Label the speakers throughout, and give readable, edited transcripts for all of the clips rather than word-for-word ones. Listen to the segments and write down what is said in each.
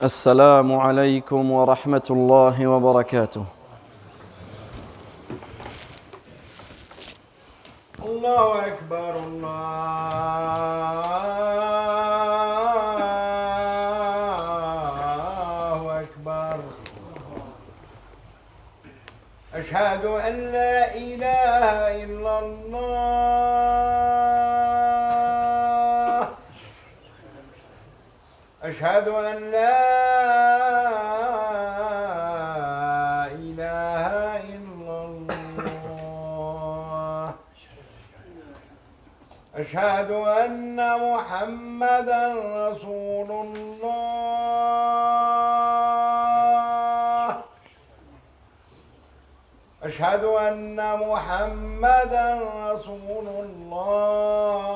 Speaker 1: السلام عليكم ورحمة الله وبركاته.
Speaker 2: الله أكبر الله أكبر. أشهد أن لا إله إلا الله. أشهد أن لا إله إلا الله. أشهد أن محمدًا رسول الله. أشهد أن محمدًا رسول الله.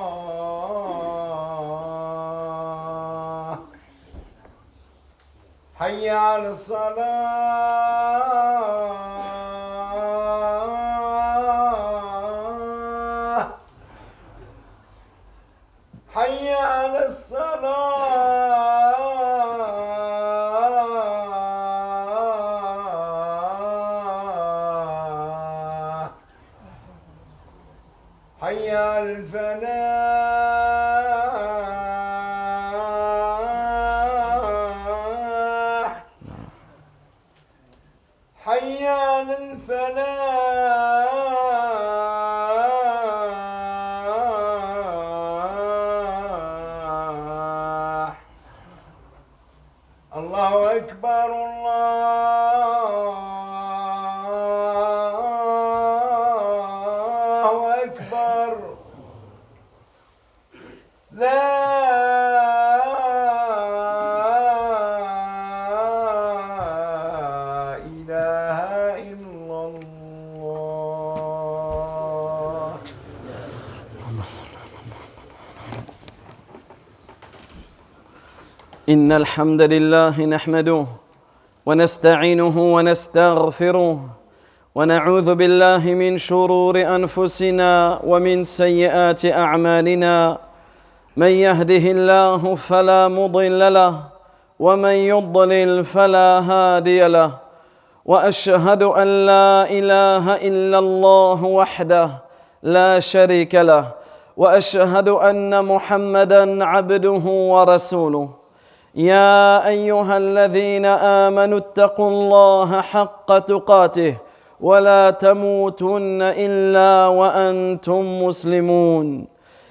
Speaker 2: حي على الصلاة. حي على الصلاة. حي على الفلاح. حي على الفلاح. الله أكبر الله أكبر. لا إله إلا الله.
Speaker 1: إن الحمد لله نحمده ونستعينه ونستغفره ونعوذ بالله من شرور أنفسنا ومن سيئات أعمالنا. من يهده الله فلا مضل له ومن يضلل فلا هادي له. وأشهد أن لا إله إلا الله وحده لا شريك له وأشهد أن محمدًا عبده ورسوله. يا أيها الذين آمنوا اتقوا الله حق تقاته ولا تموتن إلا وأنتم مسلمون.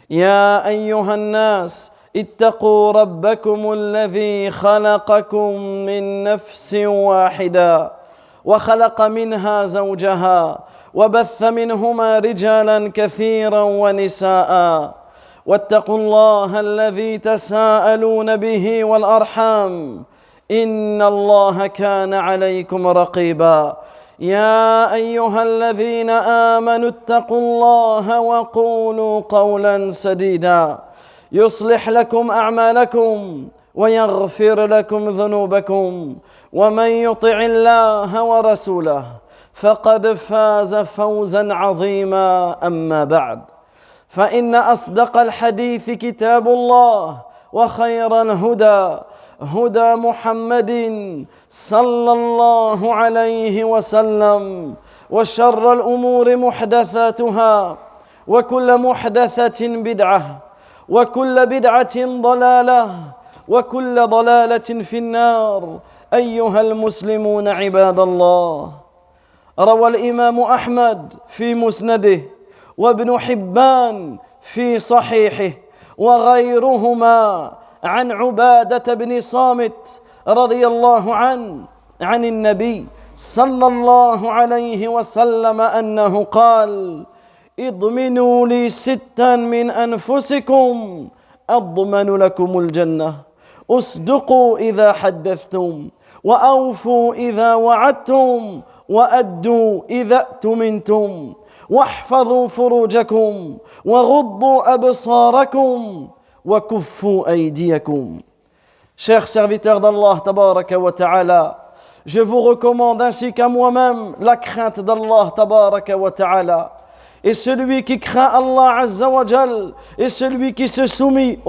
Speaker 1: يا أيها الناس اتقوا ربكم الذي خلقكم من نفس واحدة وخلق منها زوجها وبث منهما رجالا كثيرا ونساء. واتقوا الله الذي تساءلون به والأرحام إن الله كان عليكم رقيبا. يا أيها الذين آمنوا اتقوا الله وقولوا قولا سديدا يصلح لكم أعمالكم ويغفر لكم ذنوبكم ومن يطع الله ورسوله فقد فاز فوزا عظيما. أما بعد، فإن أصدق الحديث كتاب الله وخير الهدى هدى محمد صلى الله عليه وسلم وشر الأمور محدثاتها وكل محدثة بدعة وكل بدعة ضلالة وكل ضلالة في النار. أيها المسلمون عباد الله، روى الإمام أحمد في مسنده وابن حبان في صحيحه وغيرهما عن عبادة بن صامت رضي الله عنه عن النبي صلى الله عليه وسلم أنه قال: اضمنوا لي 6 من أنفسكم أضمن لكم الجنة: اصدقوا إذا حدثتم، وأوفوا إذا وعدتم، وأدوا إذا اؤتمنتم، واحفظوا فروجكم، وغضوا أبصاركم، وكفوا أيديكم. Chers serviteurs d'Allah tabaraka wa ta'ala, je vous recommande ainsi qu'à moi-même la crainte d'Allah tabaraka wa ta'ala. Et celui qui craint Allah azza wa jal est celui qui se soumet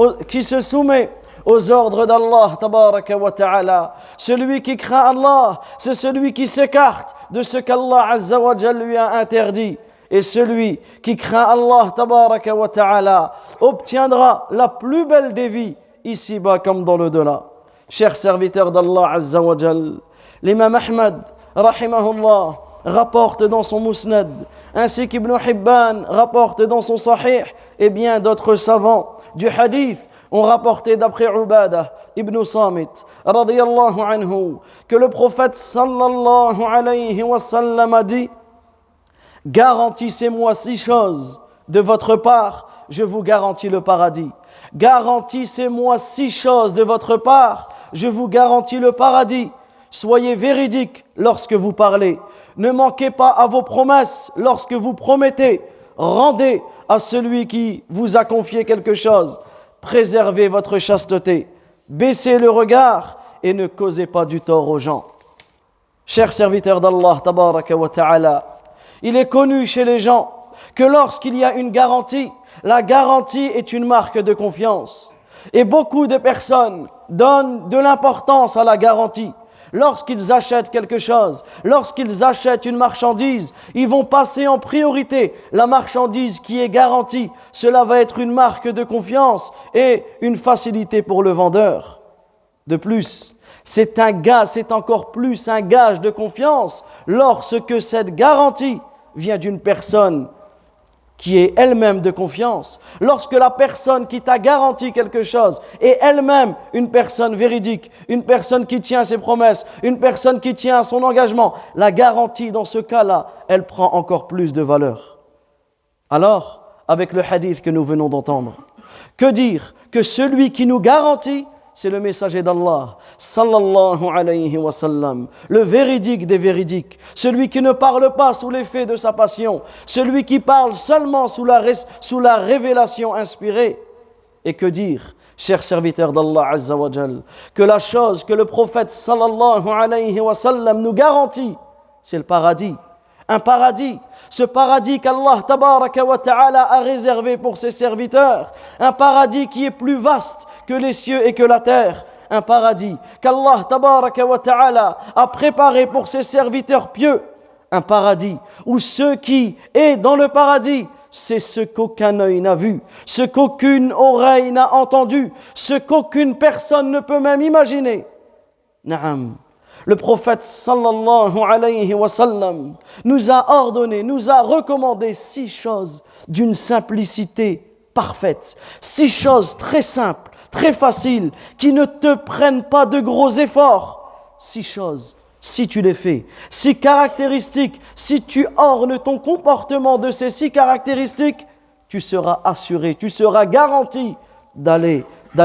Speaker 1: aux ordres d'Allah tabaraka wa ta'ala. Celui qui craint Allah, c'est celui qui s'écarte de ce qu'Allah azza wa jalla lui a interdit. Et celui qui craint Allah tabaraka wa ta'ala obtiendra la plus belle des vies, ici-bas comme dans l'au-delà. Chers serviteurs d'Allah azza wa jalla, l'imam Ahmad rahimahullah rapporte dans son Musnad, ainsi qu'Ibn Hibban rapporte dans son Sahih, et bien d'autres savants du hadith ont rapporté d'après Ubadah ibn Samit radiyallahu anhu que le prophète sallallahu alayhi wa sallam a dit: garantissez-moi 6 choses de votre part, je vous garantis le paradis. Garantissez-moi 6 choses de votre part, je vous garantis le paradis. Soyez véridiques lorsque vous parlez. Ne manquez pas à vos promesses lorsque vous promettez. Rendez à celui qui vous a confié quelque chose. Préservez votre chasteté. Baissez le regard et ne causez pas du tort aux gens. Chers serviteurs d'Allah, tabaraka wa ta'ala, il est connu chez les gens que lorsqu'il y a une garantie, la garantie est une marque de confiance. Et beaucoup de personnes donnent de l'importance à la garantie. Lorsqu'ils achètent quelque chose, lorsqu'ils achètent une marchandise, ils vont passer en priorité la marchandise qui est garantie. Cela va être une marque de confiance et une facilité pour le vendeur. De plus, c'est encore plus un gage de confiance lorsque cette garantie vient d'une personne qui est elle-même de confiance. Lorsque la personne qui t'a garanti quelque chose est elle-même une personne véridique, une personne qui tient ses promesses, une personne qui tient son engagement, la garantie dans ce cas-là, elle prend encore plus de valeur. Alors, avec le hadith que nous venons d'entendre, que dire que celui qui nous garantit, c'est le messager d'Allah, sallallahu alayhi wa sallam, le véridique des véridiques, celui qui ne parle pas sous l'effet de sa passion, celui qui parle seulement sous la révélation inspirée. Et que dire, chers serviteurs d'Allah azza wa jal, que la chose que le prophète sallallahu alayhi wa sallam nous garantit, c'est le paradis. Un paradis, ce paradis qu'Allah tabaraka wa ta'ala a réservé pour ses serviteurs, un paradis qui est plus vaste que les cieux et que la terre, un paradis qu'Allah tabaraka wa ta'ala a préparé pour ses serviteurs pieux, un paradis où ce qui est dans le paradis, c'est ce qu'aucun œil n'a vu, ce qu'aucune oreille n'a entendu, ce qu'aucune personne ne peut même imaginer. Naam. Le prophète sallallahu alayhi wa sallam nous a ordonné, nous a recommandé 6 choses d'une simplicité parfaite. 6 choses très simples, très faciles, qui ne te prennent pas de gros efforts. 6 choses, si tu les fais. 6 caractéristiques, si tu ornes ton comportement de ces 6 caractéristiques, tu seras assuré, tu seras garanti d'aller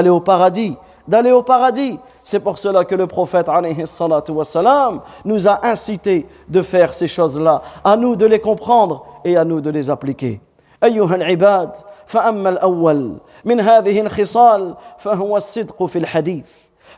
Speaker 1: au paradis. D'aller au paradis. C'est pour cela que le prophète alayhi salatu wassalam nous a incité de faire ces choses-là. À nous de les comprendre et à nous de les appliquer. أيها العباد فأما الأول من هذه الخصال فهو الصدق في الحديث.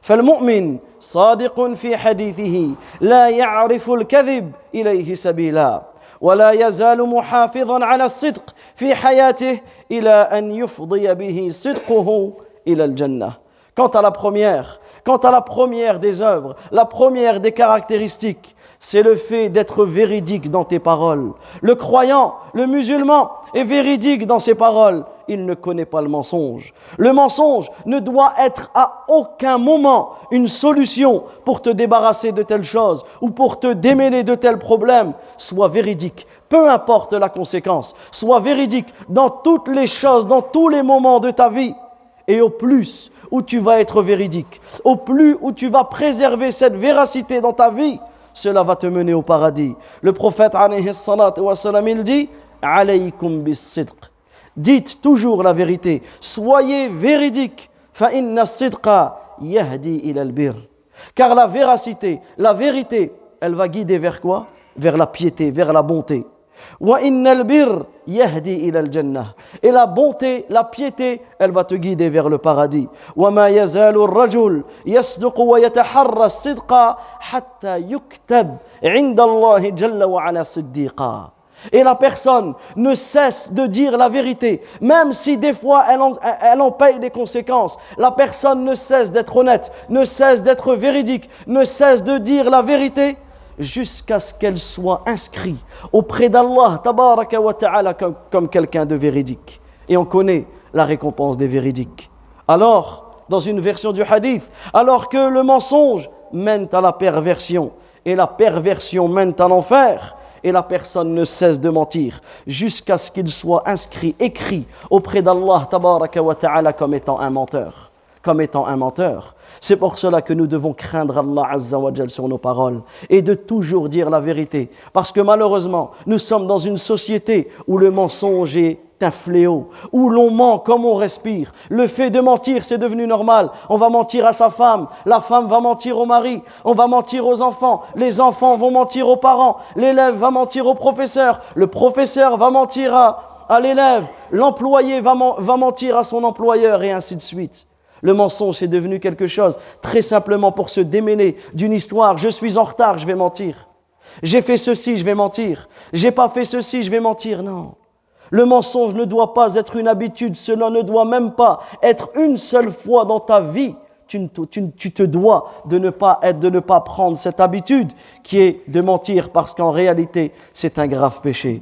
Speaker 1: فالمؤمن صادق في حديثه لا يعرف الكذب إليه سبيلا ولا يزال محافظا على الصدق في حياته إلى أن يفضي به صدقه إلى الجنة. Quant à la première des œuvres, la première des caractéristiques, c'est le fait d'être véridique dans tes paroles. Le croyant, le musulman est véridique dans ses paroles. Il ne connaît pas le mensonge. Le mensonge ne doit être à aucun moment une solution pour te débarrasser de telle chose ou pour te démêler de tel problème. Sois véridique, peu importe la conséquence. Sois véridique dans toutes les choses, dans tous les moments de ta vie. Et au plus où tu vas être véridique, au plus où tu vas préserver cette véracité dans ta vie, cela va te mener au paradis. Le prophète alayhi salatu wa salam, il dit alaykum bis-sidq. Dites toujours la vérité, soyez véridique. Fa inna as-sidqa yahdi ila al-birr. Car la vérité, elle va guider vers quoi? Vers la piété, vers la bonté. وَإِنَّ الْبِرَّ يَهْدِي إِلَى الْجَنَّةِ. Et la bonté, la piété, elle va te guider vers le paradis. وَمَا يَزَالُ الرَّجُلُ يَصْدُقُ وَيَتَحَرَّى الصِّدْقَ حَتَّى يُكْتَبَ عِنْدَ اللَّهِ جَلَّ وَعَلَى صِدِّيقًا. et la personne ne cesse de dire la vérité, même si des fois elle en paye les conséquences, la personne ne cesse d'être honnête, ne cesse d'être véridique, ne cesse de dire la vérité, jusqu'à ce qu'elle soit inscrite auprès d'Allah tabaraka wa ta'ala comme quelqu'un de véridique. Et on connaît la récompense des véridiques. Alors, dans une version du hadith, alors que le mensonge mène à la perversion et la perversion mène à l'enfer, et la personne ne cesse de mentir jusqu'à ce qu'il soit inscrit, écrit auprès d'Allah tabaraka wa ta'ala comme étant un menteur. C'est pour cela que nous devons craindre Allah Azza wa Jal sur nos paroles et de toujours dire la vérité. Parce que malheureusement, nous sommes dans une société où le mensonge est un fléau, où l'on ment comme on respire. Le fait de mentir, c'est devenu normal. On va mentir à sa femme, la femme va mentir au mari, on va mentir aux enfants, les enfants vont mentir aux parents, l'élève va mentir au professeur, le professeur va mentir à l'élève, l'employé va mentir à son employeur et ainsi de suite. Le mensonge est devenu quelque chose très simplement pour se démêler d'une histoire. Je suis en retard, je vais mentir. J'ai fait ceci, je vais mentir. J'ai pas fait ceci, je vais mentir. Non. Le mensonge ne doit pas être une habitude. Cela ne doit même pas être une seule fois dans ta vie. Tu te dois de ne pas prendre cette habitude qui est de mentir parce qu'en réalité, c'est un grave péché.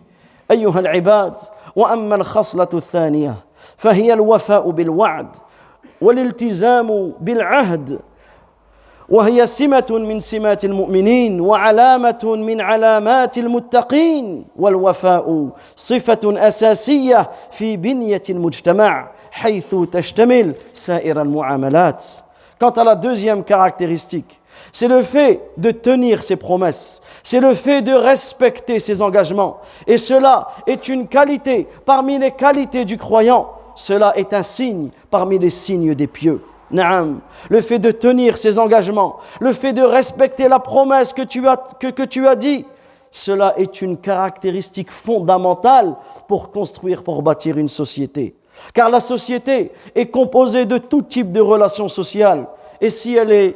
Speaker 1: أيها العباد وأما الخصلة الثانية فهي الوفاء بالوعد والالتزام بالعهد وهي سمة من سمات المؤمنين وعلامة من علامات المتقين والوفاء صفة أساسية في بنية المجتمع حيث تشتمل سائر المعاملات. Quant à la deuxième caractéristique, c'est le fait de tenir ses promesses, c'est le fait de respecter ses engagements. Et cela est une qualité parmi les qualités du croyant. Cela est un signe parmi les signes des pieux. Naam, le fait de tenir ses engagements, le fait de respecter la promesse que tu as dit, cela est une caractéristique fondamentale pour construire, pour bâtir une société. Car la société est composée de tout type de relations sociales. Et si elle est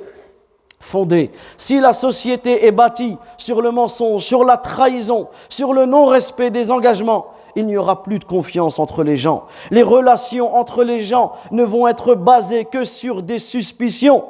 Speaker 1: fondée, si la société est bâtie sur le mensonge, sur la trahison, sur le non-respect des engagements, il n'y aura plus de confiance entre les gens. Les relations entre les gens ne vont être basées que sur des suspicions.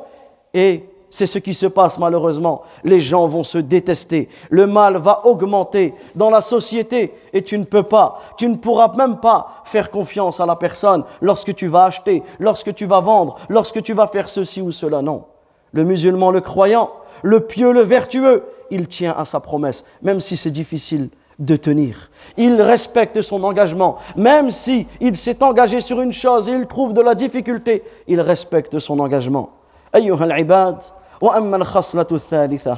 Speaker 1: Et c'est ce qui se passe malheureusement. Les gens vont se détester. Le mal va augmenter dans la société et tu ne pourras même pas faire confiance à la personne lorsque tu vas acheter, lorsque tu vas vendre, lorsque tu vas faire ceci ou cela. Non. Le musulman, le croyant, le pieux, le vertueux, il tient à sa promesse, même si c'est difficile de tenir. Il respecte son engagement, même si il s'est engagé sur une chose et il trouve de la difficulté, il respecte son engagement. أيها العباد وأما الخصلة الثالثة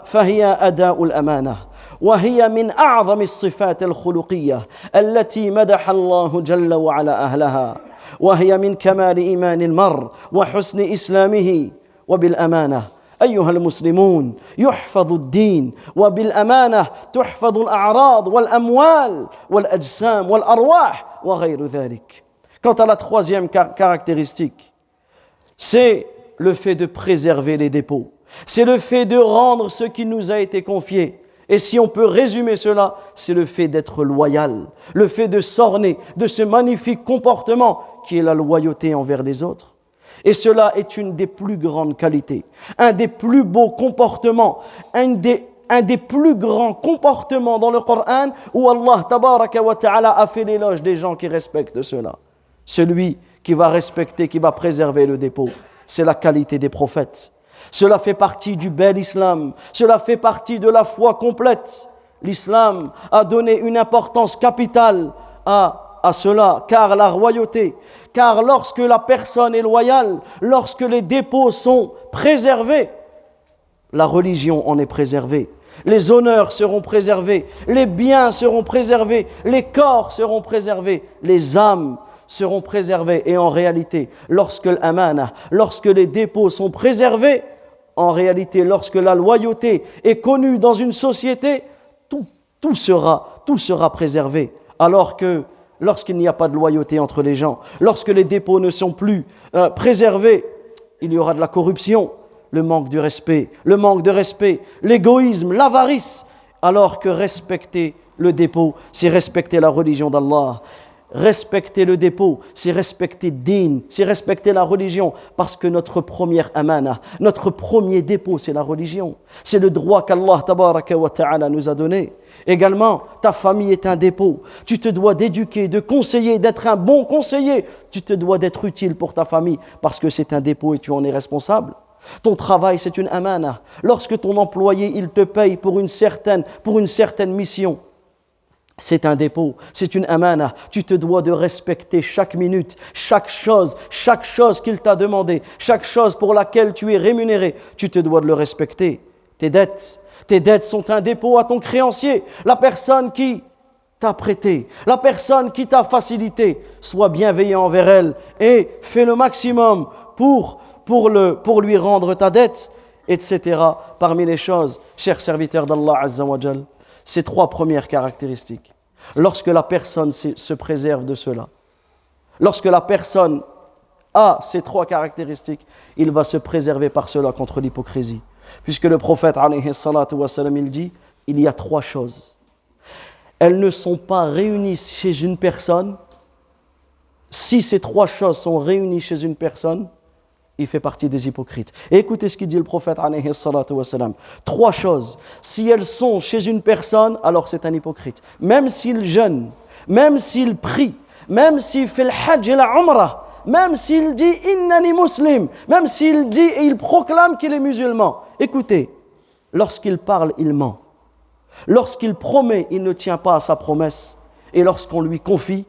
Speaker 1: فهي أداء الأمانة وهي من أعظم الصفات الخلقية التي مدح الله جل وعلا أهلها وهي من كمال إيمان المرء وحسن إسلامه وبالأمانة أيها المسلمون يحفظ الدين وبالأمانة تحفظ الأعراض والأموال والأجسام والأرواح وغير ذلك. Quant à la troisième caractéristique, c'est le fait de préserver les dépôts. C'est le fait de rendre ce qui nous a été confié. Et si on peut résumer cela, c'est le fait d'être loyal, le fait de s'orner de ce magnifique comportement qui est la loyauté envers les autres. Et cela est une des plus grandes qualités, un des plus beaux comportements, un des plus grands comportements dans le Coran où Allah tabaraka wa ta'ala a fait l'éloge des gens qui respectent cela. Celui qui va respecter, qui va préserver le dépôt, c'est la qualité des prophètes. Cela fait partie du bel islam, cela fait partie de la foi complète. L'islam a donné une importance capitale à cela, car la royauté, car lorsque la personne est loyale, lorsque les dépôts sont préservés, la religion en est préservée, les honneurs seront préservés, les biens seront préservés, les corps seront préservés, les âmes seront préservés. Et en réalité, lorsque l'amana, lorsque les dépôts sont préservés, en réalité, lorsque la loyauté est connue dans une société, tout sera préservé. Alors que lorsqu'il n'y a pas de loyauté entre les gens, lorsque les dépôts ne sont plus préservés, il y aura de la corruption, le manque de respect, l'égoïsme, l'avarice, alors que respecter le dépôt, c'est respecter la religion d'Allah. Respecter le dépôt, c'est respecter din, c'est respecter la religion, parce que notre première amana, notre premier dépôt, c'est la religion. C'est le droit qu'Allah tabaraka wa ta'ala nous a donné. Également, ta famille est un dépôt. Tu te dois d'éduquer, de conseiller, d'être un bon conseiller. Tu te dois d'être utile pour ta famille, parce que c'est un dépôt et tu en es responsable. Ton travail, c'est une amana. Lorsque ton employé, il te paye pour une certaine mission, c'est un dépôt, c'est une amana. Tu te dois de respecter chaque minute, chaque chose qu'il t'a demandé, chaque chose pour laquelle tu es rémunéré. Tu te dois de le respecter. Tes dettes sont un dépôt à ton créancier. La personne qui t'a prêté, la personne qui t'a facilité, sois bienveillant envers elle et fais le maximum pour lui rendre ta dette, etc. Parmi les choses, chers serviteurs d'Allah Azza wa Jal, ces 3 premières caractéristiques. Lorsque la personne se préserve de cela, lorsque la personne a ces 3 caractéristiques, il va se préserver par cela contre l'hypocrisie. Puisque le prophète, alayhi salatu wa salam, il dit, il y a 3 choses. Elles ne sont pas réunies chez une personne. Si ces 3 choses sont réunies chez une personne, il fait partie des hypocrites. Et écoutez ce qu'il dit le prophète, alayhi salatu wa salam. 3 choses. Si elles sont chez une personne, alors c'est un hypocrite. Même s'il jeûne, même s'il prie, même s'il fait le hajj et la umrah, même s'il dit « innani muslim », même s'il dit et il proclame qu'il est musulman. Écoutez, lorsqu'il parle, il ment. Lorsqu'il promet, il ne tient pas à sa promesse. Et lorsqu'on lui confie,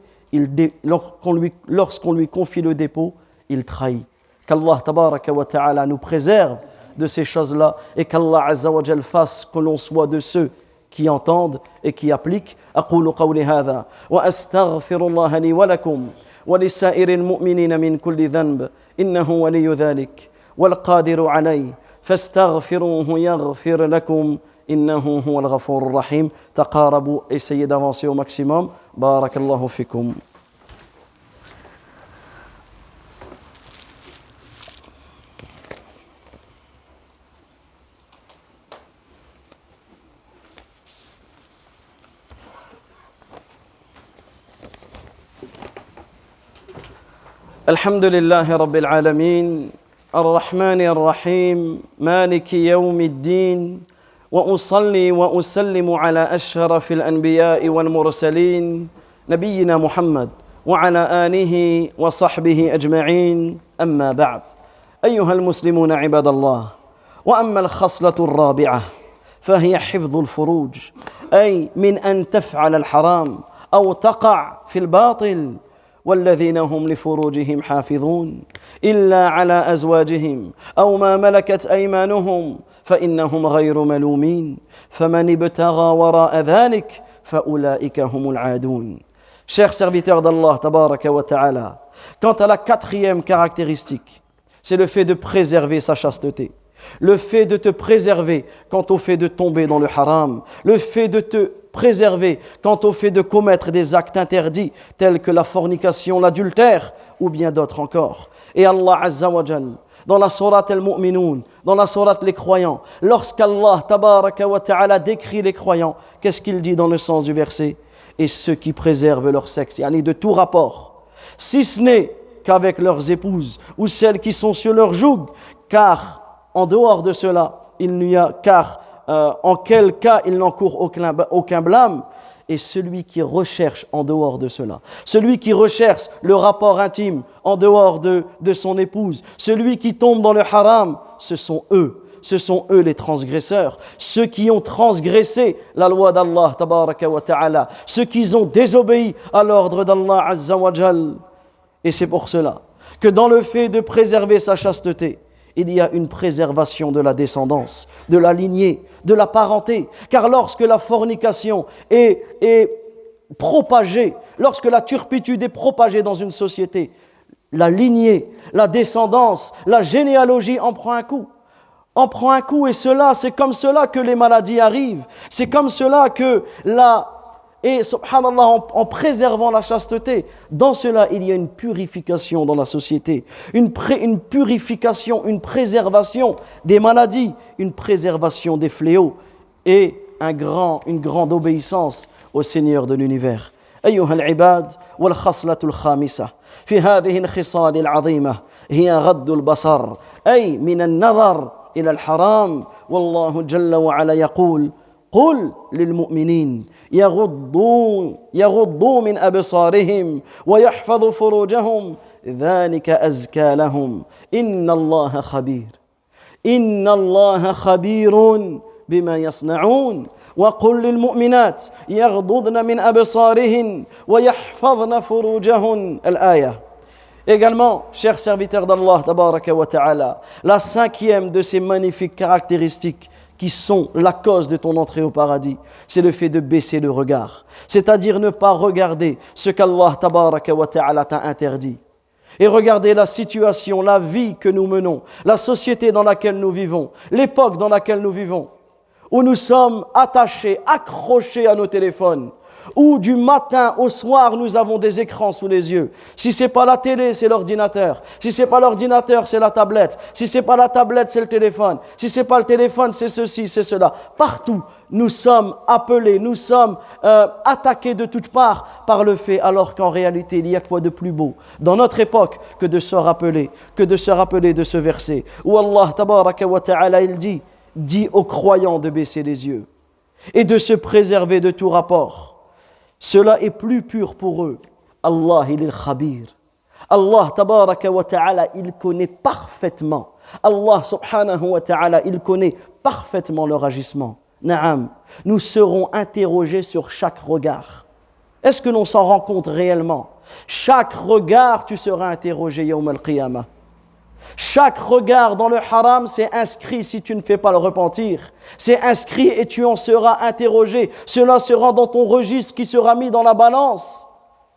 Speaker 1: lorsqu'on lui confie le dépôt, il trahit. Qu'Allah tabaraka wa ta'ala nous préserve de ces choses-là et qu'Allah azza wa jal fasse que l'on soit de ceux qui entendent et qui appliquent. أقول قولي هذا وأستغفر الله لي ولكم ولسائر المؤمنين من كل ذنب إنه ولي ذلك والقادر عليه فاستغفروه يغفر لكم إنه هو الغفور الرحيم. تقاربوا, essayez d'avancer au maximum. بارك الله فيكم. الحمد لله رب العالمين الرحمن الرحيم مالك يوم الدين وأصلي وأسلم على أشرف الأنبياء والمرسلين نبينا محمد وعلى آله وصحبه أجمعين. أما بعد، أيها المسلمون عباد الله، وأما الخصلة الرابعة فهي حفظ الفروج، أي من أن تفعل الحرام أو تقع في الباطل. والذين هم لفروجهم حافظون إلا على أزواجهم أو ما ملكت أيمانهم فإنهم غير ملومين فمن ابتغى وراء ذلك فأولئك هم العادون. Chers serviteurs d'Allah tabaraka wa ta'ala, quant à la 4e caractéristique, c'est le fait de préserver sa chasteté. Le fait de te préserver quant au fait de tomber dans le haram, le fait de te préserver quant au fait de commettre des actes interdits tels que la fornication, l'adultère ou bien d'autres encore. Et Allah Azza wa Jal, dans la sourate Al-Mu'minun, dans la sourate Les Croyants, lorsqu'Allah tabaraka wa ta'ala décrit les croyants, qu'est-ce qu'il dit dans le sens du verset? Et ceux qui préservent leur sexe, yani de tout rapport, si ce n'est qu'avec leurs épouses ou celles qui sont sur leur joug, car en dehors de cela, il n'y a en quel cas il n'encourt aucun blâme. Et celui qui recherche en dehors de cela, celui qui recherche le rapport intime en dehors de son épouse, celui qui tombe dans le haram, ce sont eux les transgresseurs, ceux qui ont transgressé la loi d'Allah tabaraka wa ta'ala, ceux qui ont désobéi à l'ordre d'Allah azza wa jal. Et c'est pour cela que dans le fait de préserver sa chasteté, il y a une préservation de la descendance, de la lignée, de la parenté. Car lorsque la fornication est propagée, lorsque la turpitude est propagée dans une société, la lignée, la descendance, la généalogie en prend un coup. En prend un coup et c'est comme cela que les maladies arrivent. C'est comme cela que Et subhanallah, en préservant la chasteté, dans cela, il y a une purification dans la société, une purification, une préservation des maladies, une préservation des fléaux et une grande obéissance au Seigneur de l'univers. أيها العباد والخصلة الخامسة في هذه الخصال العظيمة هي غض البصر أي من النظر إلى الحرام. والله جل وعلا يقول قل للمؤمنين يغضوا من أبصارهم ويحفظوا فروجهم ذلك أزكى لهم إن الله خبير بما يصنعون وقل للمؤمنات يغضضن من أبصارهن ويحفظن فروجهن الآية. Également, chers serviteurs d'Allah, tabaraka wa ta'ala, la cinquième de ces magnifiques caractéristiques qui sont la cause de ton entrée au paradis, c'est le fait de baisser le regard, c'est-à-dire ne pas regarder ce qu'Allah tabaraka wa ta'ala t'a interdit. Et regardez la situation, la vie que nous menons, la société dans laquelle nous vivons, l'époque dans laquelle nous vivons, où nous sommes attachés, accrochés à nos téléphones, où du matin au soir nous avons des écrans sous les yeux. Si ce n'est pas la télé, c'est l'ordinateur. Si ce n'est pas l'ordinateur, c'est la tablette. Si ce n'est pas la tablette, c'est le téléphone. Si ce n'est pas le téléphone, c'est ceci, c'est cela. Partout, nous sommes appelés, nous sommes attaqués de toutes parts par le fait, alors qu'en réalité, il y a quoi de plus beau dans notre époque que de se rappeler de ce verset où Allah tabaraka wa ta'ala il dit aux croyants de baisser les yeux et de se préserver de tout rapport. Cela est plus pur pour eux. Allah, il est le khabir. Allah, tabaraka wa ta'ala, il connaît parfaitement. Allah, subhanahu wa ta'ala, il connaît parfaitement leur agissement. Naam, nous serons interrogés sur chaque regard. Est-ce que l'on s'en rend compte réellement? Chaque regard, tu seras interrogé yawm al-qiyamah. Chaque regard dans le haram, c'est inscrit si tu ne fais pas le repentir. C'est inscrit et tu en seras interrogé. Cela sera dans ton registre qui sera mis dans la balance.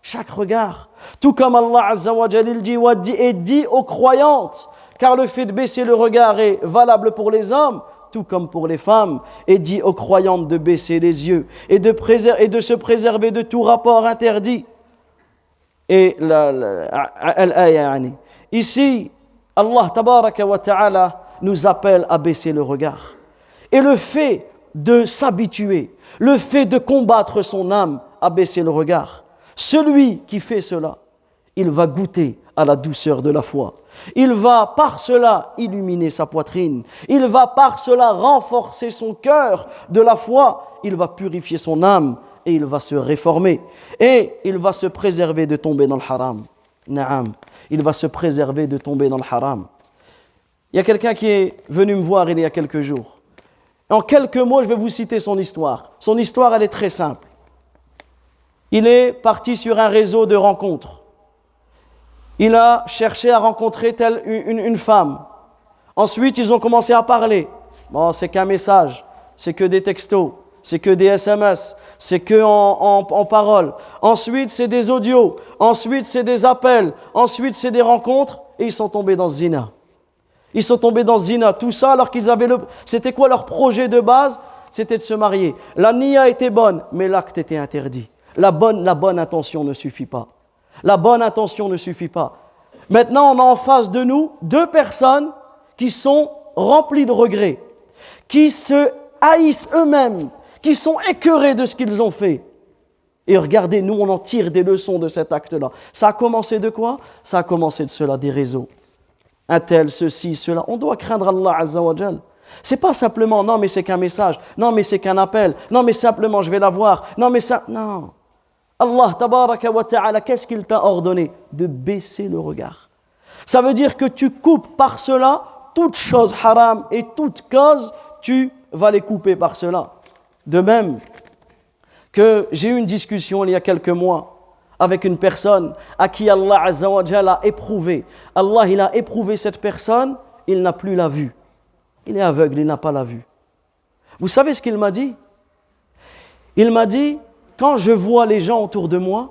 Speaker 1: Chaque regard. Tout comme Allah Azza wa Jal dit aux croyantes, car le fait de baisser le regard est valable pour les hommes, tout comme pour les femmes, et dit aux croyantes de baisser les yeux et de se préserver de tout rapport interdit. Et ici, Allah tabaraka wa ta'ala nous appelle à baisser le regard. Et le fait de s'habituer, le fait de combattre son âme à baisser le regard, celui qui fait cela, il va goûter à la douceur de la foi. Il va par cela illuminer sa poitrine. Il va par cela renforcer son cœur de la foi. Il va purifier son âme et il va se réformer. Et il va se préserver de tomber dans le haram. Naam. Il va se préserver de tomber dans le haram. Il y a quelqu'un qui est venu me voir il y a quelques jours. En quelques mots, je vais vous citer son histoire. Son histoire, elle est très simple. Il est parti sur un réseau de rencontres. Il a cherché à rencontrer telle une femme. Ensuite, ils ont commencé à parler. Bon, c'est qu'un message, c'est que des textos, c'est que des SMS, c'est que en paroles. Ensuite, c'est des audios. Ensuite, c'est des appels. Ensuite, c'est des rencontres. Et ils sont tombés dans ce zina. Ils sont tombés dans ce zina. Tout ça alors qu'ils avaient C'était quoi leur projet de base? C'était de se marier. La niya était bonne, mais l'acte était interdit. La bonne intention ne suffit pas. La bonne intention ne suffit pas. Maintenant, on a en face de nous deux personnes qui sont remplies de regrets, qui se haïssent eux-mêmes, qui sont écœurés de ce qu'ils ont fait. Et regardez, nous, on en tire des leçons de cet acte-là. Ça a commencé de quoi? Ça a commencé de cela, des réseaux. Un tel, ceci, cela. On doit craindre Allah Azza wa Jal. C'est pas simplement, non, mais c'est qu'un message. Non, mais c'est qu'un appel. Non, mais simplement, je vais la voir. Non, mais ça, non. Allah, tabaraka wa ta'ala, qu'est-ce qu'il t'a ordonné? De baisser le regard. Ça veut dire que tu coupes par cela toute chose haram et toute cause, tu vas les couper par cela. De même que j'ai eu une discussion il y a quelques mois avec une personne à qui Allah Azza wa Jalla a éprouvé. Allah, il a éprouvé cette personne, il n'a plus la vue. Il est aveugle, il n'a pas la vue. Vous savez ce qu'il m'a dit? Il m'a dit, quand je vois les gens autour de moi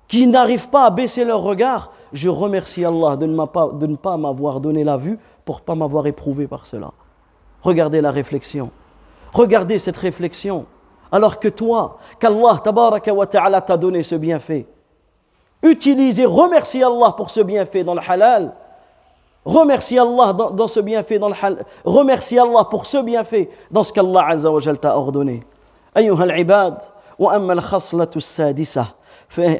Speaker 1: qui n'arrivent pas à baisser leur regard, je remercie Allah de ne pas m'avoir donné la vue pour ne pas m'avoir éprouvé par cela. Regardez la réflexion. Regardez cette réflexion. Alors que toi, qu'Allah tabaraka wa ta'ala t'a donné ce bienfait, utilise et remercie Allah pour ce bienfait dans le halal. Remercie Allah dans ce bienfait dans le halal. Remercie Allah pour ce bienfait dans ce qu'Allah Azza wa Jal t'a ordonné. Ayyuha al-ibad وأما الخصلة السادسة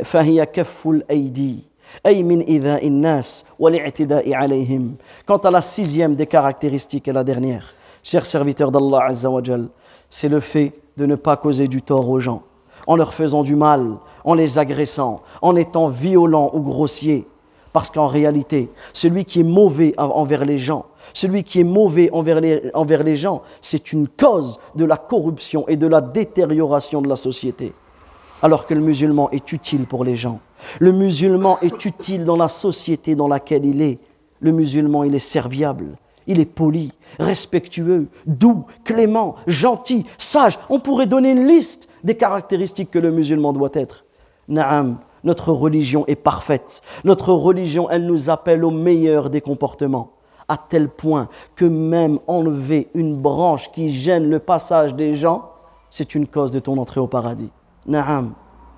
Speaker 1: فهي كف الأيدي أي من إيذاء الناس والاعتداء عليهم. Quant à la sixième des caractéristiques et la dernière, chers serviteurs d'Allah Azza wa Jal, c'est le fait de ne pas causer du tort aux gens, en leur faisant du mal, en les agressant, en étant violent ou grossier. Parce qu'en réalité, celui qui est mauvais envers les gens, celui qui est mauvais envers les gens, c'est une cause de la corruption et de la détérioration de la société. Alors que le musulman est utile pour les gens. Le musulman est utile dans la société dans laquelle il est. Le musulman, il est serviable, il est poli, respectueux, doux, clément, gentil, sage. On pourrait donner une liste des caractéristiques que le musulman doit être. Naam, notre religion est parfaite. Notre religion, elle nous appelle au meilleur des comportements. À tel point que même enlever une branche qui gêne le passage des gens, c'est une cause de ton entrée au paradis. Naam.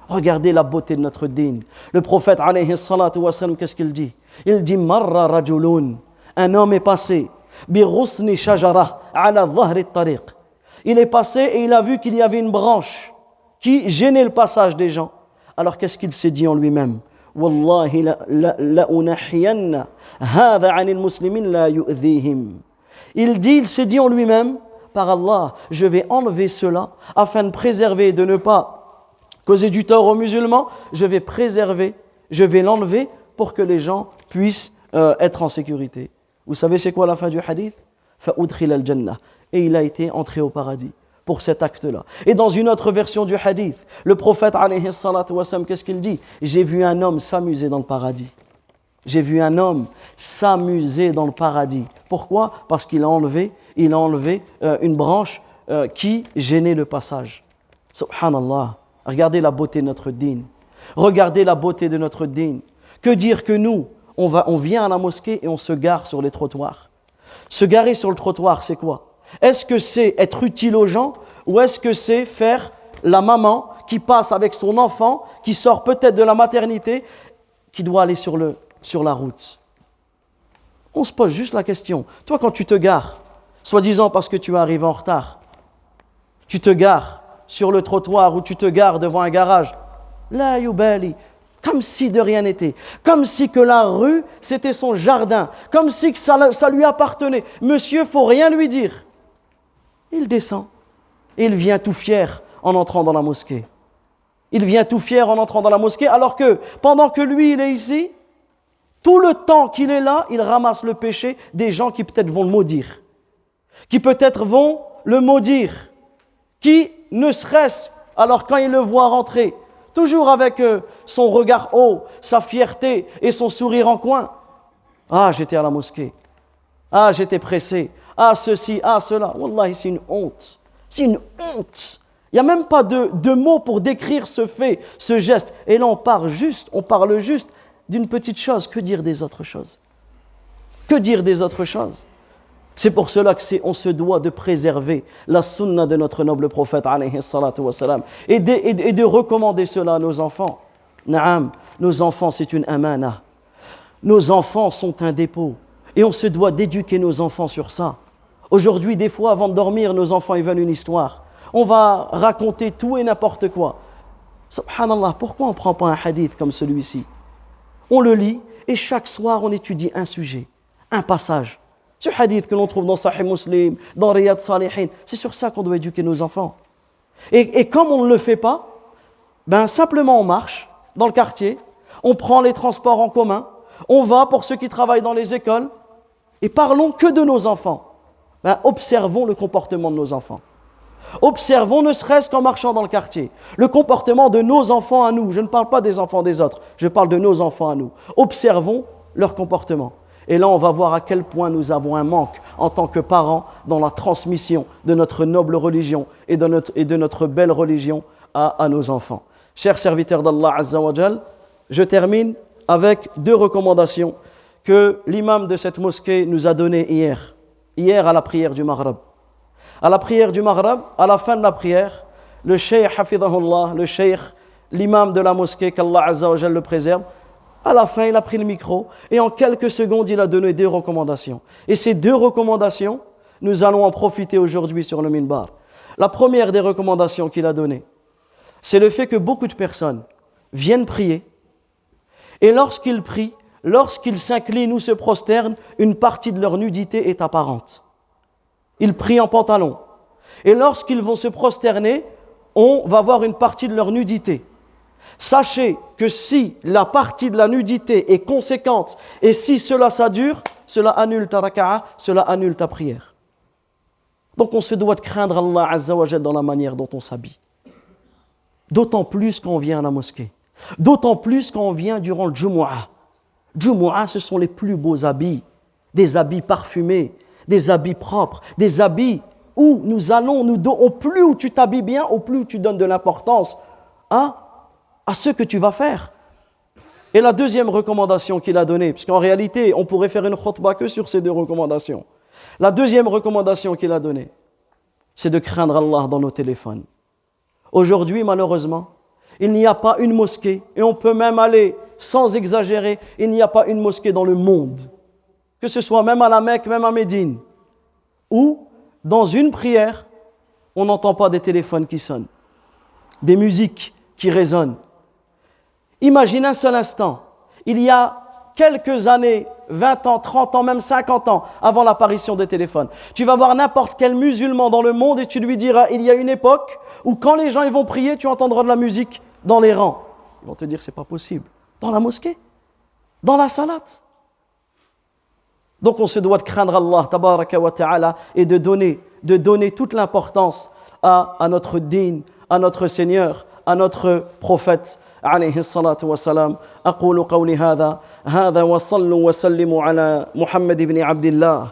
Speaker 1: Regardez la beauté de notre dîn. Le prophète, alayhi salatu wa sallam, qu'est-ce qu'il dit? Il dit, marra rajulun. Un homme est passé. Bi ghusni shajara ala dhahri tariq. Il est passé et il a vu qu'il y avait une branche qui gênait le passage des gens. Alors qu'est-ce qu'il s'est dit en lui-même? Wallahi la unahiyanna hadha anil muslimin la yu'dhihim. Il s'est dit en lui-même, par Allah, je vais enlever cela afin de préserver, de ne pas causer du tort aux musulmans. Je vais l'enlever pour que les gens puissent être en sécurité. Vous savez c'est quoi la fin du hadith? Fa'udkhil al-jannah. Et il a été entré au paradis pour cet acte-là. Et dans une autre version du hadith, le prophète alayhi salatu wa sallam, qu'est-ce qu'il dit? J'ai vu un homme s'amuser dans le paradis. J'ai vu un homme s'amuser dans le paradis. Pourquoi? Parce qu'il a enlevé une branche qui gênait le passage. Subhanallah. Regardez la beauté de notre dîn. Regardez la beauté de notre dîn. Que dire que nous, on vient à la mosquée et on se gare sur les trottoirs. Se garer sur le trottoir, c'est quoi? Est-ce que c'est être utile aux gens ou est-ce que c'est faire la maman qui passe avec son enfant, qui sort peut-être de la maternité, qui doit aller sur la route? On se pose juste la question. Toi, quand tu te gares, soi-disant parce que tu arrives en retard, tu te gares sur le trottoir ou tu te gares devant un garage, la yubali, comme si de rien n'était, comme si que la rue, c'était son jardin, comme si que ça lui appartenait. Monsieur, faut rien lui dire. Il descend et il vient tout fier en entrant dans la mosquée. Il vient tout fier en entrant dans la mosquée alors que pendant que lui, il est ici, tout le temps qu'il est là, il ramasse le péché des gens qui peut-être vont le maudire, qui peut-être vont le maudire, qui ne serait-ce, alors quand il le voit rentrer, toujours avec son regard haut, sa fierté et son sourire en coin. Ah, j'étais à la mosquée. Ah, j'étais pressé. Ah, ceci, ah, cela. Wallahi, c'est une honte. C'est une honte. Il n'y a même pas de mots pour décrire ce fait, ce geste. Et là, on parle juste d'une petite chose. Que dire des autres choses? Que dire des autres choses? C'est pour cela qu'on se doit de préserver la sunna de notre noble prophète alayhi salatu wa salam, et de recommander cela à nos enfants. Naam, nos enfants c'est une amana. Nos enfants sont un dépôt et on se doit d'éduquer nos enfants sur ça. Aujourd'hui, des fois, avant de dormir, nos enfants ils veulent une histoire. On va raconter tout et n'importe quoi. Subhanallah, pourquoi on ne prend pas un hadith comme celui-ci? On le lit et chaque soir on étudie un sujet, un passage. Ce hadith que l'on trouve dans Sahih Muslim, dans Riyad Salihin, c'est sur ça qu'on doit éduquer nos enfants. Et comme on ne le fait pas, simplement on marche dans le quartier, on prend les transports en commun, on va pour ceux qui travaillent dans les écoles, et parlons que de nos enfants. Observons le comportement de nos enfants. Observons, ne serait-ce qu'en marchant dans le quartier, le comportement de nos enfants à nous. Je ne parle pas des enfants des autres, je parle de nos enfants à nous. Observons leur comportement. Et là, on va voir à quel point nous avons un manque en tant que parents dans la transmission de notre noble religion et de notre belle religion à nos enfants. Chers serviteurs d'Allah Azza wa Jal, je termine avec 2 recommandations que l'imam de cette mosquée nous a données hier à la prière du Maghrib. À la prière du Maghrib, à la fin de la prière, le cheikh hafidhahullah, l'imam de la mosquée, qu'Allah Azza wa Jal le préserve, à la fin, il a pris le micro et en quelques secondes, il a donné 2 recommandations. Et ces 2 recommandations, nous allons en profiter aujourd'hui sur le minbar. La première des recommandations qu'il a données, c'est le fait que beaucoup de personnes viennent prier et lorsqu'ils prient, lorsqu'ils s'inclinent ou se prosternent, une partie de leur nudité est apparente. Ils prient en pantalon. Et lorsqu'ils vont se prosterner, on va voir une partie de leur nudité. Sachez que si la partie de la nudité est conséquente et si cela ça dure, cela annule ta raka'a, cela annule ta prière. Donc on se doit de craindre Allah Azza wa Jalla dans la manière dont on s'habille. D'autant plus quand on vient à la mosquée. D'autant plus quand on vient durant le Jumu'ah. Jumu'ah, ce sont les plus beaux habits. Des habits parfumés, des habits propres, des habits où nous allons, au plus où tu t'habilles bien, au plus où tu donnes de l'importance à ce que tu vas faire. Et la deuxième recommandation qu'il a donnée, parce qu'en réalité, on pourrait faire une khutbah que sur ces deux recommandations. La deuxième recommandation qu'il a donnée, c'est de craindre Allah dans nos téléphones. Aujourd'hui, malheureusement, il n'y a pas une mosquée, et on peut même aller, sans exagérer, il n'y a pas une mosquée dans le monde, que ce soit même à la Mecque, même à Médine, où, dans une prière, on n'entend pas des téléphones qui sonnent, des musiques qui résonnent. Imagine un seul instant, il y a quelques années, 20 ans, 30 ans, même 50 ans, avant l'apparition des téléphones. Tu vas voir n'importe quel musulman dans le monde et tu lui diras, il y a une époque où quand les gens ils vont prier, tu entendras de la musique dans les rangs. Ils vont te dire, c'est pas possible. Dans la mosquée, dans la salat. Donc on se doit de craindre Allah, tabaraka wa ta'ala, et de donner toute l'importance à notre dîn, à notre Seigneur, à notre prophète. عليه الصلاة والسلام أقول قولي هذا وصلوا وسلموا على محمد بن عبد الله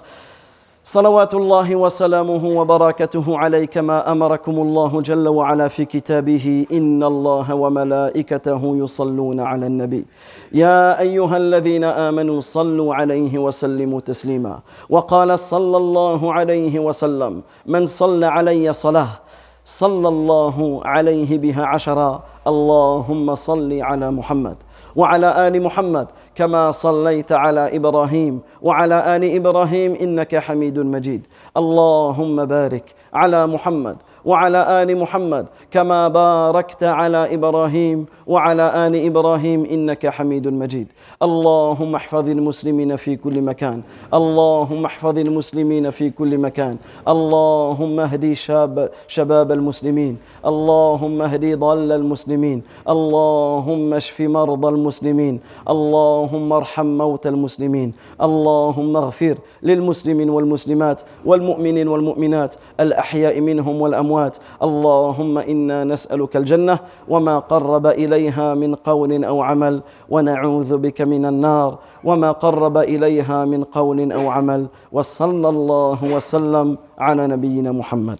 Speaker 1: صلوات الله وسلامه وبركاته عليه كما أمركم الله جل وعلا في كتابه إن الله وملائكته يصلون على النبي يا أيها الذين آمنوا صلوا عليه وسلموا تسليما وقال صلى الله عليه وسلم من صلى علي صلاة صلى الله عليه بها عشرا اللهم صل على محمد وعلى آل محمد كما صليت على إبراهيم وعلى آل إبراهيم إنك حميد مجيد اللهم بارك على محمد وعلى آل محمد كما باركت على إبراهيم وعلى آل إبراهيم إنك حميد مجيد اللهم احفظ المسلمين في كل مكان اللهم احفظ المسلمين في كل مكان اللهم اهدي شباب المسلمين اللهم اهدي ضال المسلمين اللهم اشف مرضى المسلمين اللهم ارحم موتى المسلمين اللهم اغفر للمسلمين والمسلمات والمؤمنين والمؤمنات الأحياء منهم والأموات اللهم إنا نسألك الجنة وما قرب إليها من قول أو عمل ونعوذ بك من النار وما قرب إليها من قول أو عمل وصلى الله وسلم على نبينا محمد